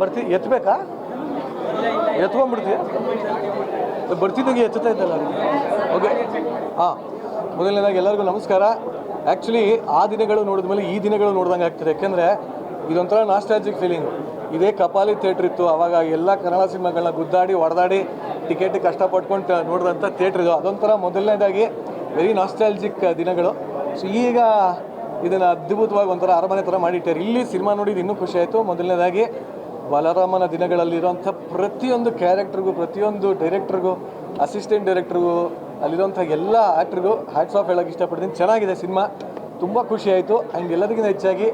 ಬರ್ತೀನಮ್ಮ ಎತ್ತಬೇಕಾ ಎತ್ಕೊಂಡ್ಬಿಡ್ತೀಯ ಬರ್ತಿದ್ದಂಗೆ ಎತ್ತುತ್ತಾ ಇದ್ದಲ್ಲ ಓಕೆ ಹಾಂ ಮೊದಲನೇದಾಗಿ ಎಲ್ಲರಿಗೂ ನಮಸ್ಕಾರ. ಆ್ಯಕ್ಚುಲಿ ಆ ದಿನಗಳು ನೋಡಿದ್ಮೇಲೆ ಈ ದಿನಗಳು ನೋಡ್ದಂಗೆ ಆಗ್ತದೆ. ಯಾಕೆಂದರೆ ಇದೊಂಥರ ನಾಸ್ಟಾಲಜಿಕ್ ಫೀಲಿಂಗ್. ಇದೇ ಕಪಾಲಿ ಥಿಯೇಟ್ರ್ ಇತ್ತು ಆವಾಗ, ಎಲ್ಲ ಕನ್ನಡ ಸಿನಿಮಾಗಳನ್ನ ಗುದ್ದಾಡಿ ಹೊಡೆದಾಡಿ ಟಿಕೆಟ್ ಕಷ್ಟಪಟ್ಕೊಂಡು ನೋಡಿದಂಥ ಥಿಯೇಟ್ರ್ ಇದು. ಅದೊಂಥರ ಮೊದಲನೇದಾಗಿ ವೆರಿ ನಾಸ್ಟಾಲಜಿಕ್ ದಿನಗಳು. ಸೊ ಈಗ ಇದನ್ನು ಅದ್ಭುತವಾಗಿ ಒಂಥರ ಅರಮನೆ ಥರ ಮಾಡಿಟ್ಟಾರೆ. ಇಲ್ಲಿ ಸಿನಿಮಾ ನೋಡಿದ್ದು ಇನ್ನೂ ಖುಷಿ ಆಯಿತು. ಮೊದಲನೇದಾಗಿ ಬಲರಾಮನ ದಿನಗಳಲ್ಲಿರೋಂಥ ಪ್ರತಿಯೊಂದು ಕ್ಯಾರೆಕ್ಟ್ರಿಗೂ, ಪ್ರತಿಯೊಂದು ಡೈರೆಕ್ಟ್ರಿಗೂ, ಅಸಿಸ್ಟೆಂಟ್ ಡೈರೆಕ್ಟ್ರಿಗೂ, ಅಲ್ಲಿರೋಂಥ ಎಲ್ಲ ಆ್ಯಕ್ಟ್ರಿಗೂ ಹ್ಯಾಟ್ಸ್ ಆಫ್ ಹೇಳೋಕ್ಕೆ ಇಷ್ಟಪಡ್ತೀನಿ. ಚೆನ್ನಾಗಿದೆ ಸಿನಿಮಾ, ತುಂಬ ಖುಷಿ ಆಯಿತು. ಆ್ಯಂಡ್ ಎಲ್ಲದಕ್ಕಿಂತ ಹೆಚ್ಚಾಗಿ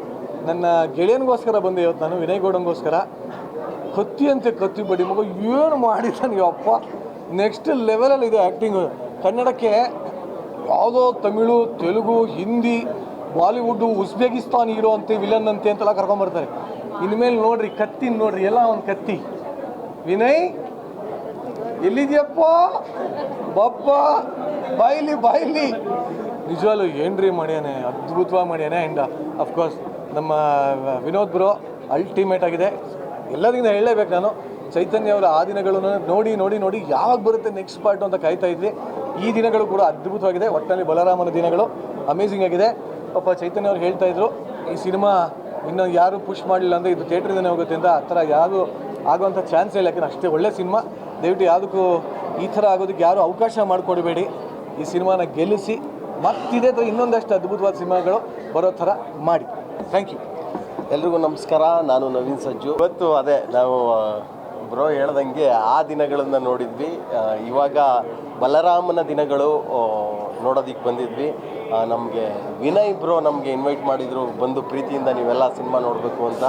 ನನ್ನ ಗೆಳೆಯನಿಗೋಸ್ಕರ ಬಂದೆ ಇವತ್ತು ನಾನು, ವಿನಯ್ ಗೌಡಂಗೋಸ್ಕರ. ಕತ್ತಿ ಕತ್ತಿ ಬಡಿ ಮಗು ಏನು ಮಾಡಿದ್ದಾನೆ ಅಪ್ಪ, ನೆಕ್ಸ್ಟ್ ಲೆವೆಲಲ್ಲಿದೆ ಆ್ಯಕ್ಟಿಂಗು. ಕನ್ನಡಕ್ಕೆ ಯಾವುದೋ Tamil, Telugu, Hindi, Bollywood, Uzbekistan hero ಅಂತೆ, ವಿಲನ್ ಅಂತೆ ಅಂತೆಲ್ಲ ಕರ್ಕೊಂಬರ್ತಾರೆ. ಇನ್ಮೇಲೆ ನೋಡ್ರಿ ಕತ್ತಿ ನೋಡ್ರಿ, ಎಲ್ಲ ಒಂದು ಕತ್ತಿ. ವಿನಯ್ ಎಲ್ಲಿದೆಯಪ್ಪ, ಬಪ್ಪ ಬಾಯಿಲಿ ನಿಜವಾಗ್ಲೂ ಏನ್ರಿ ಮಾಡ್ಯಾನೆ, ಅದ್ಭುತವಾಗಿ ಮಾಡ್ಯಾನೆ. ಆ್ಯಂಡ್ ಅಫ್ಕೋರ್ಸ್ ನಮ್ಮ ವಿನೋದ್ ಬ್ರೋ ಅಲ್ಟಿಮೇಟ್ ಆಗಿದೆ. ಎಲ್ಲದಕ್ಕಿಂತ ಹೇಳಲೇಬೇಕು ನಾನು, ಚೈತನ್ಯ ಅವರ ಆ ದಿನಗಳನ್ನು ನೋಡಿ ಯಾವಾಗ ಬರುತ್ತೆ ನೆಕ್ಸ್ಟ್ ಪಾರ್ಟು ಅಂತ ಕಾಯ್ತಾ ಇದ್ವಿ. ಈ ದಿನಗಳು ಕೂಡ ಅದ್ಭುತವಾಗಿದೆ. ಒಟ್ಟಿನಲ್ಲಿ ಬಲರಾಮನ ದಿನಗಳು ಅಮೇಝಿಂಗ್ ಆಗಿದೆ. ಪಾಪ ಚೈತನ್ಯ ಅವ್ರು ಹೇಳ್ತಾ ಇದ್ರು, ಈ ಸಿನಿಮಾ ಇನ್ನೂ ಯಾರು ಪುಷ್ ಮಾಡಲಿಲ್ಲ ಅಂದರೆ ಇದು ಥಿಯೇಟ್ರಿಂದನೇ ಹೋಗುತ್ತೆ ಅಂತ. ಆ ಥರ ಯಾರು ಆಗೋವಂಥ ಚಾನ್ಸ್ ಇಲ್ಲ. ಯಾಕೆಂದರೆ ಅಷ್ಟೇ ಒಳ್ಳೆ ಸಿನಿಮಾ. ದಯವಿಟ್ಟು ಯಾವುದಕ್ಕೂ ಈ ಥರ ಆಗೋದಕ್ಕೆ ಯಾರು ಅವಕಾಶ ಮಾಡಿಕೊಡಬೇಡಿ. ಈ ಸಿನಿಮಾನ ಗೆಲ್ಲಿಸಿ ಮತ್ತಿದೇ ಥರ ಇನ್ನೊಂದಷ್ಟು ಅದ್ಭುತವಾದ ಸಿನಿಮಾಗಳು ಬರೋ ಥರ ಮಾಡಿ. Thank you. ಎಲ್ರಿಗೂ ನಮಸ್ಕಾರ. ನಾನು ನವೀನ್ ಸಂಜು. ಇವತ್ತು ಅದೇ ನಾವು ಬ್ರೋ ಹೇಳ್ದಂಗೆ ಆ ದಿನಗಳನ್ನು ನೋಡಿದ್ವಿ. ಇವಾಗ ಬಲರಾಮನ ದಿನಗಳು ನೋಡೋದಕ್ಕೆ ಬಂದಿದ್ವಿ. ನಮಗೆ ವಿನಯ್ ಬ್ರೋ ನಮಗೆ ಇನ್ವೈಟ್ ಮಾಡಿದರು, ಬಂದು ಪ್ರೀತಿಯಿಂದ ನೀವೆಲ್ಲ ಸಿನಿಮಾ ನೋಡಬೇಕು ಅಂತ.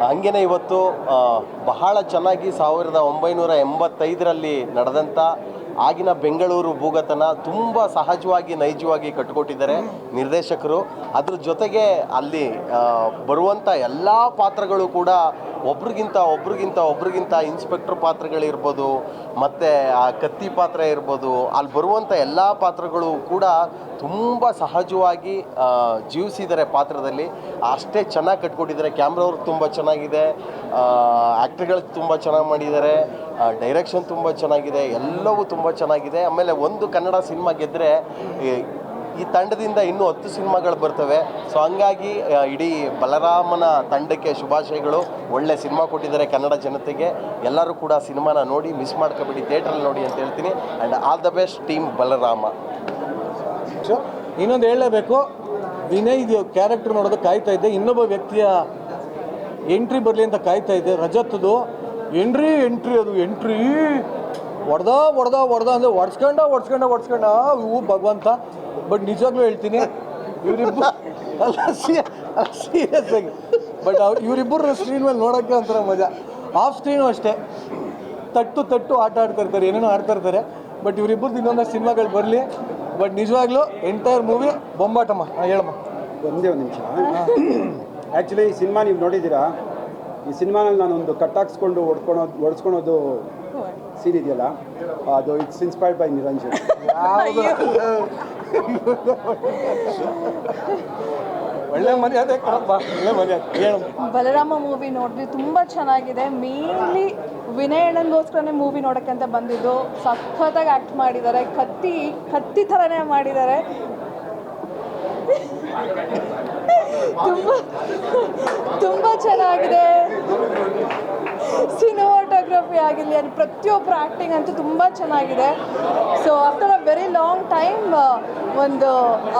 ಹಾಗೇ ಇವತ್ತು ಬಹಳ ಚೆನ್ನಾಗಿ 1985ರಲ್ಲಿ ನಡೆದಂಥ ಆಗಿನ ಬೆಂಗಳೂರು ಭೂಗತನ ತುಂಬ ಸಹಜವಾಗಿ ನೈಜವಾಗಿ ಕಟ್ಟಿಕೊಟ್ಟಿದ್ದಾರೆ ನಿರ್ದೇಶಕರು. ಅದ್ರ ಜೊತೆಗೆ ಅಲ್ಲಿ ಬರುವಂಥ ಎಲ್ಲ ಪಾತ್ರಗಳು ಕೂಡ ಒಬ್ರಿಗಿಂತ ಇನ್ಸ್ಪೆಕ್ಟರ್ ಪಾತ್ರಗಳಿರ್ಬೋದು, ಮತ್ತು ಆ ಕತ್ತಿ ಪಾತ್ರ ಇರ್ಬೋದು, ಅಲ್ಲಿ ಬರುವಂಥ ಎಲ್ಲ ಪಾತ್ರಗಳು ಕೂಡ ತುಂಬ ಸಹಜವಾಗಿ ಜೀವಿಸಿದ್ದಾರೆ ಪಾತ್ರದಲ್ಲಿ. ಅಷ್ಟೇ ಚೆನ್ನಾಗಿ ಕಟ್ಕೊಟ್ಟಿದ್ದಾರೆ. ಕ್ಯಾಮ್ರಾ ವರ್ಕ್ ತುಂಬ ಚೆನ್ನಾಗಿದೆ, ಆ್ಯಕ್ಟ್ರ್ಗಳು ತುಂಬ ಚೆನ್ನಾಗಿ ಮಾಡಿದ್ದಾರೆ, ಡೈರೆಕ್ಷನ್ ತುಂಬ ಚೆನ್ನಾಗಿದೆ, ಎಲ್ಲವೂ ತುಂಬ ಚೆನ್ನಾಗಿದೆ. ಆಮೇಲೆ ಒಂದು ಕನ್ನಡ ಸಿನಿಮಾ ಗೆದ್ದರೆ ಈ ತಂಡದಿಂದ ಇನ್ನೂ 10 ಸಿನಿಮಾಗಳು ಬರ್ತವೆ. ಸೊ ಹಂಗಾಗಿ ಇಡೀ ಬಲರಾಮನ ತಂಡಕ್ಕೆ ಶುಭಾಶಯಗಳು. ಒಳ್ಳೆ ಸಿನಿಮಾ ಕೊಟ್ಟಿದ್ದಾರೆ ಕನ್ನಡ ಜನತೆಗೆ. ಎಲ್ಲರೂ ಕೂಡ ಸಿನಿಮಾನ ನೋಡಿ ಮಿಸ್ ಮಾಡ್ಕೋಬೇಡಿ, ಥಿಯೇಟ್ರಲ್ಲಿ ನೋಡಿ ಅಂತ ಹೇಳ್ತೀನಿ. And all the best team Balarama. ಇನ್ನೊಂದು ಹೇಳಲೇಬೇಕು, ವಿನಯ್ ಕ್ಯಾರೆಕ್ಟರ್ ನೋಡೋದಕ್ಕೆ ಕಾಯ್ತಾ ಇದ್ದೆ. ಇನ್ನೊಬ್ಬ ವ್ಯಕ್ತಿಯ ಎಂಟ್ರಿ ಬರಲಿ ಅಂತ ಕಾಯ್ತಾ ಇದ್ದೆ. ರಜತ್ದು ಎಂಟ್ರಿ ಅದು ಎಂಟ್ರಿ ಹೊಡೆದ ಅಂದರೆ ಒಡ್ಸ್ಕೊಂಡ ಇವು ಭಗವಂತ. ಬಟ್ ನಿಜವಾಗ್ಲೂ ಹೇಳ್ತೀನಿ, ಇವರಿಬ್ಬರು ಅಲ್ಲ ಸೀರಿಯಸ್ ಆಗಿ, ಬಟ್ ಇವರಿಬ್ಬರು ಸ್ಕ್ರೀನ್ ಮೇಲೆ ನೋಡೋಕ್ಕೆ ಒಂಥರ ಮಜಾ. ಆಫ್ ಸ್ಕ್ರೀನು ಅಷ್ಟೇ ತಟ್ಟು ಆಟ ಆಡ್ತಾ ಏನೇನೋ ಆಡ್ತಾ ಇರ್ತಾರೆ. ಬಟ್ ಇವರಿಬ್ಬರದ್ದು ಇನ್ನೊಂದಷ್ಟು ಸಿನಿಮಾಗಳು ಬರಲಿ. ಬಟ್ ನಿಜವಾಗ್ಲೂ ಎಂಟೈರ್ ಮೂವಿ ಬೊಂಬಾಟಮ್ಮ. ಹೇಳಮ್ಮ ಒಂದೇ ಒಂದು ನಿಮಿಷ. ಆ್ಯಕ್ಚುಲಿ ಈ ಸಿನಿಮಾ ನೀವು ನೋಡಿದ್ದೀರಾ? ಈ ಸಿನಿಮಾನಲ್ಲಿ ನಾನೊಂದು ಕಟ್ಟಾಕ್ಸ್ಕೊಂಡು ಹೊಡ್ಸ್ಕೊಳೋದು ಸೀನ್ ಇದೆಯಲ್ಲ, ಅದು ಇಟ್ಸ್ ಇನ್ಸ್ಪೈರ್ಡ್ ಬೈ ನಿರಂಜನ್. ಒಳ್ಳೆ ಮರ್ಯಾದೆ ಹೇಳು. ಬಲರಾಮ ಮೂವಿ ನೋಡಿದ್ವಿ, ತುಂಬ ಚೆನ್ನಾಗಿದೆ. ಮೇನ್ಲಿ ವಿನಯ್ ಅಣ್ಣನಿಗೋಸ್ಕರನೇ ಮೂವಿ ನೋಡೋಕ್ಕೆ ಅಂತ ಬಂದಿದ್ದು. ಸಖತ್ತಾಗಿ ಆ್ಯಕ್ಟ್ ಮಾಡಿದ್ದಾರೆ, ಕತ್ತಿ ಥರನೇ ಮಾಡಿದ್ದಾರೆ. ತುಂಬ ಚೆನ್ನಾಗಿದೆ. ಸಿನಿಮಾಟೋಗ್ರಫಿ ಆಗಿರಲಿ, ಅದು ಪ್ರತಿಯೊಬ್ಬರು ಆ್ಯಕ್ಟಿಂಗ್ ಅಂತೂ ತುಂಬ ಚೆನ್ನಾಗಿದೆ. So after a very long time ಒಂದು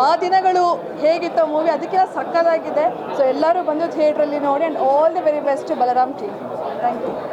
ಆ ದಿನಗಳು ಹೇಗಿತ್ತು ಮೂವಿ, ಅದಕ್ಕೆಲ್ಲ ಸಕ್ಕತ್ತಾಗಿದೆ. ಸೊ ಎಲ್ಲರೂ ಬಂದು ಥಿಯೇಟ್ರಲ್ಲಿ ನೋಡಿ. And all the very best Balaram team. Thank you.